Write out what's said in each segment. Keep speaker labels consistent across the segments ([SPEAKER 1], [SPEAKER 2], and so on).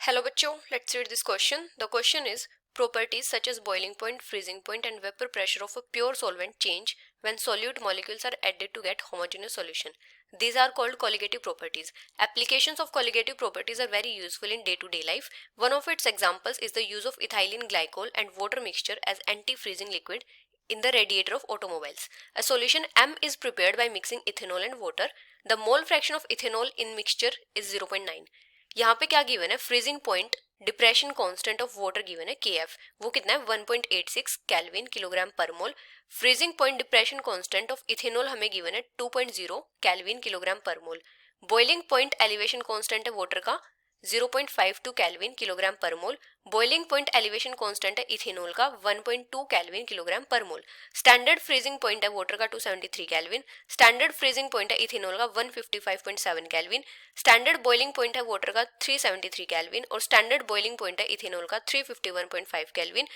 [SPEAKER 1] Hello बच्चों, let's read this question. The question is, properties such as boiling point, freezing point and vapor pressure of a pure solvent change when solute molecules are added to get homogeneous solution. These are called colligative properties. Applications of colligative properties are very useful in day-to-day life. One of its examples is the use of ethylene glycol and water mixture as anti-freezing liquid in the radiator of automobiles. A solution M is prepared by mixing ethanol and water. The mole fraction of ethanol in mixture is 0.9. यहाँ पे क्या given है, freezing point depression constant of water given है KF, वो कितना है 1.86 kelvin kilogram per mole. Freezing point depression constant of ethanol हमें given है 2.0 kelvin kilogram per mole. Boiling point elevation constant है वाटर का 0.52 kelvin kilogram per mole. Boiling point elevation constant है ethanol का 1.2 kelvin kilogram per mole. Standard freezing point है water का 273 kelvin. Standard freezing point है ethanol का 155.7 kelvin. Standard boiling point है water का 373 केल्विन और स्टैंडर्ड बॉइलिंग पॉइंट है इथेनॉल का 351.5 केल्विन.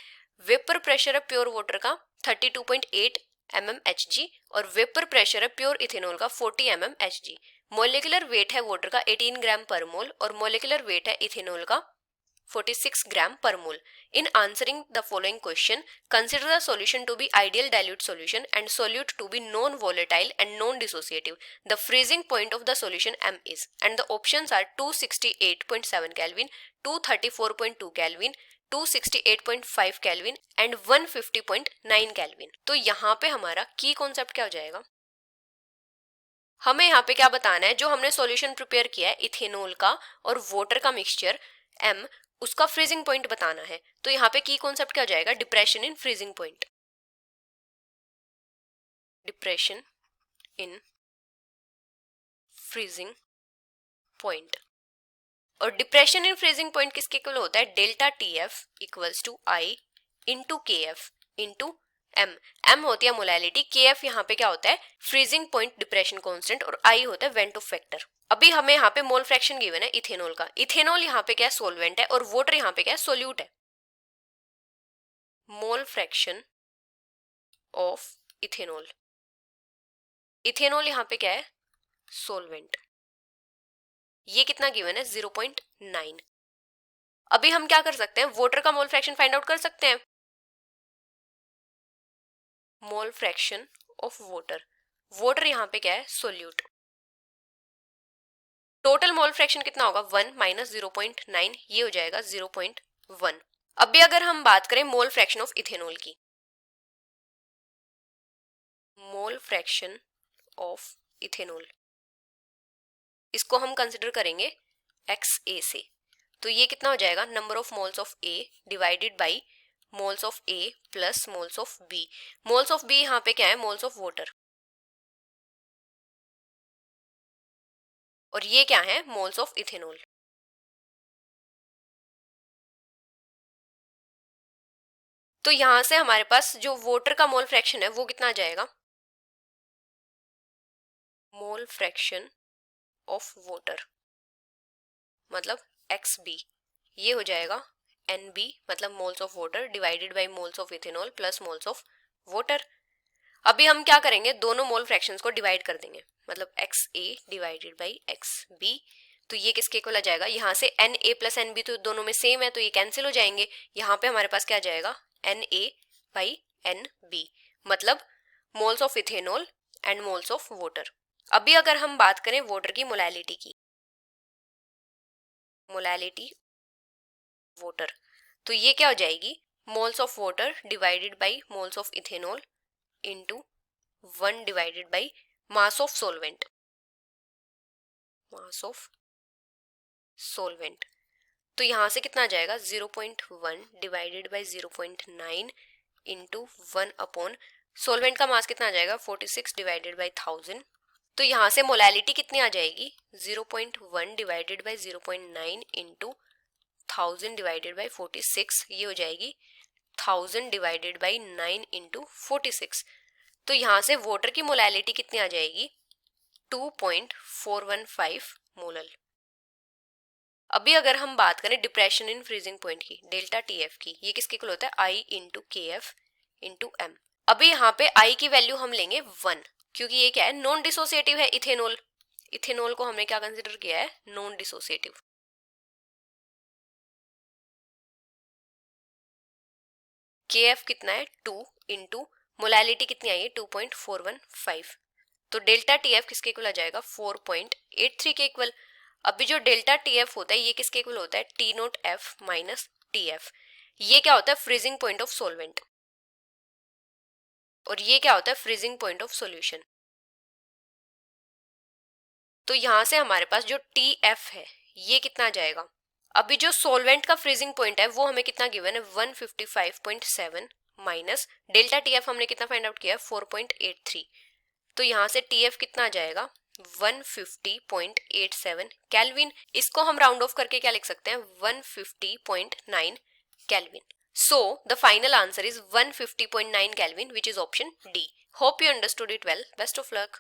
[SPEAKER 1] वेपर प्रेशर है प्योर वाटर का 32.8 mmHg और वेपर प्रेशर है प्योर इथेनॉल का 40 mmHg. मोलिकुलर वेट है वाटर का 18 ग्राम पर मोल और मोलिकुलर वेट है इथेनॉल का 46 ग्राम per mole. In answering the following question, consider the solution to be ideal dilute solution and solute to be non-volatile and non-dissociative. The freezing point of the solution M is, and the options are 268.7 Kelvin, 234.2 Kelvin, 268.5 Kelvin and 150.9 Kelvin. तो यहाँ पे हमारा की concept क्या हो जाएगा, हमें यहाँ पे क्या बताना है, जो हमने सॉल्यूशन प्रिपेयर किया है इथेनॉल का और वाटर का मिक्सचर M, उसका फ्रीजिंग पॉइंट बताना है. तो यहाँ पे की कॉन्सेप्ट क्या हो जाएगा, depression in freezing point. Depression in freezing point. और डिप्रेशन इन फ्रीजिंग पॉइंट किसके इक्वल होता है, delta TF equals to I into KF into M. M होती है मोलैलिटी, KF यहाँ पे क्या होता है, फ्रीजिंग पॉइंट डिप्रेशन कांस्टेंट और I होता है वेंट ऑफ फैक्टर. अभी हमें यहाँ पे मोल फ्रैक्शन गिवन है इथेनॉल का. इथेनॉल यहाँ पे क्या है, सोलवेंट है और वाटर यहाँ पे क्या है, सोल्यूट है. Mole fraction of ethanol, ethanol यहाँ पे क्या है, सोलवेंट. ये कितना गिवन है, 0.9. अभी हम क्या कर सकते हैं, वाटर का मोल फ्रैक्शन फाइंड आउट कर सकते हैं. Mole fraction of water, water यहाँ पे क्या है, सोल्यूट. टोटल मोल फ्रैक्शन कितना होगा, 1 माइनस 0.9, ये हो जाएगा 0.1. अभी अगर हम बात करें मोल फ्रैक्शन ऑफ इथेनॉल की, मोल फ्रैक्शन ऑफ इथेनॉल, इसको हम कंसिडर करेंगे XA से. तो ये कितना हो जाएगा, number of moles of A divided by moles of A plus moles of B. Moles of B यहाँ पे क्या है, मोल्स ऑफ वाटर, और ये क्या है, मोल्स ऑफ इथेनॉल. तो यहां से हमारे पास जो वाटर का मोल फ्रैक्शन है वो कितना आ जाएगा, मोल फ्रैक्शन ऑफ वाटर मतलब XB, ये हो जाएगा NB मतलब moles of water divided by moles of ethanol plus moles of water. अभी हम क्या करेंगे, दोनों मोल फ्रैक्शंस को डिवाइड कर देंगे, मतलब XA डिवाइडेड बाई XB. तो ये किसके इक्वल आ जाएगा, यहाँ से NA प्लस NB तो दोनों में सेम है तो ये कैंसिल हो जाएंगे. यहाँ पे हमारे पास क्या आ जाएगा, NA बाई NB मतलब moles of ethanol and moles of water. अभी अगर हम बात करें वाटर की मोलैलिटी की, मोलैलिटी वाटर, तो ये क्या हो जाएगी, moles of water divided by moles of ethanol into 1 divided by mass of solvent, mass of solvent. तो यहां से कितना आ जाएगा, 0.1 divided by 0.9 into 1 upon solvent का मास कितना आ जाएगा, 46 डिवाइडेड बाई 1000. तो यहां से मोलैलिटी कितनी आ जाएगी, 0.1 divided by 0.9 into 1000 divided by 46, ये हो जाएगी 1000 डिवाइडेड बाई 9 इंटू 46. तो यहां से वाटर की मोलैलिटी कितनी आ जाएगी, 2.415 मोलल. अभी अगर हम बात करें डिप्रेशन इन फ्रीजिंग पॉइंट की, डेल्टा TF की, ये किसके इक्वल होता है, I into KF into M. अभी यहाँ पे I की वैल्यू हम लेंगे 1, क्योंकि ये क्या है, नॉन डिसोसिएटिव है इथेनॉल. इथेनॉल को हमने क्या कंसिडर किया है, नॉन डिसोसिएटिव. KF कितना है 2 इंटू मोलैलिटी कितनी आई है 2.415, तो डेल्टा TF किसके इक्वल आ जाएगा 4.83 के इक्वल। अभी जो डेल्टा TF होता है ये किसके इक्वल होता है T note F minus TF। ये क्या होता है फ्रीजिंग पॉइंट ऑफ सॉल्वेंट और ये क्या होता है फ्रीजिंग पॉइंट ऑफ सॉल्यूशन। तो यहां से हमारे पास जो TF है ये कितना आ जाएगा, अभी जो सॉल्वेंट का फ्रीजिंग पॉइंट है वो हमें कितना गिवन है 155.7 माइनस डेल्टा TF हमने कितना फाइंड आउट किया है 4.83, तो यहाँ से TF कितना आ जाएगा 150.87 केल्विन। इसको हम राउंड ऑफ करके क्या लिख सकते हैं 150.9 kelvin. So the final answer is 150.9 Kelvin, which is option D. Hope you understood it well. Best of luck.